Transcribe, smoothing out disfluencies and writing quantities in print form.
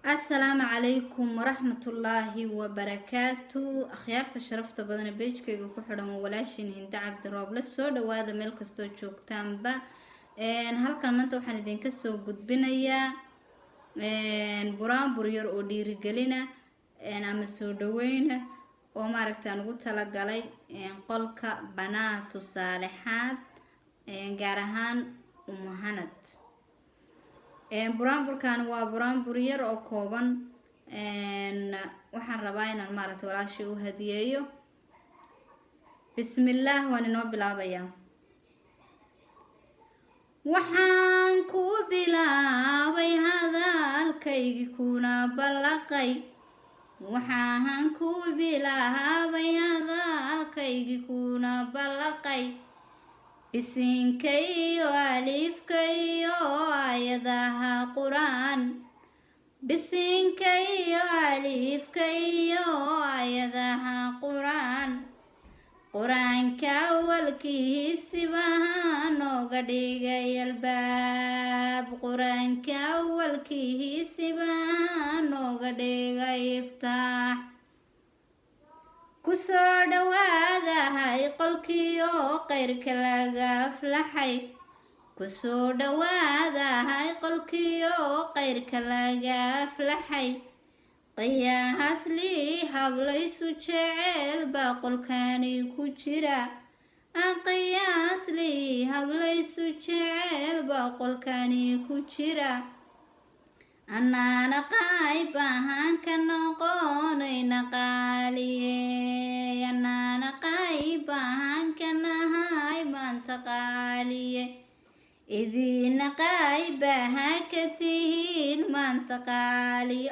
السلام عليكم ورحمة الله وبركاته. أخيارت شرفت بدنا بيجك كحرة مولاشين هند عبد الرب للسود وهذا ملك استوجوك تامبا هل كان منتو حندين كسو قد بنايا بران بريور أو ديري قلنا أما سودوين وما ركتان قلت لقالي قلك بنات صالحات قارهان ومهند buraanburkan waa buraanbur yar oo kooban waxaan rabaa inaan maaragtay walaashii u hadiyeeyo bismillaah waan inoo bilaabayaa waxaan ku bilaabay hadalkaygi kuna balaqay waxaan ku bilaabay hadalkaygi kuna balaqay bisinkayo alifkayo ayadaha quraan bisinkayo alifkayo ayadaha quraan quraanka awalkiisi baan nooga dhigay albaab quraanka awalkiisi baan nooga dhigay iftaax kusoo dhawaada hay qolkiyo qayrka laga aflaxay kusoo dhawaada hay qolkiyo qayrka laga aflaxay qiyaas lii hablaysu jecel baa qolkani ku jira qiyaas lii hablaysu jecel baa qolkani ku jira أنا قايب هانك نقوني نقالي أنا قايب هانك نهاي منتقالي إذي نقايب هاكتين منتقالي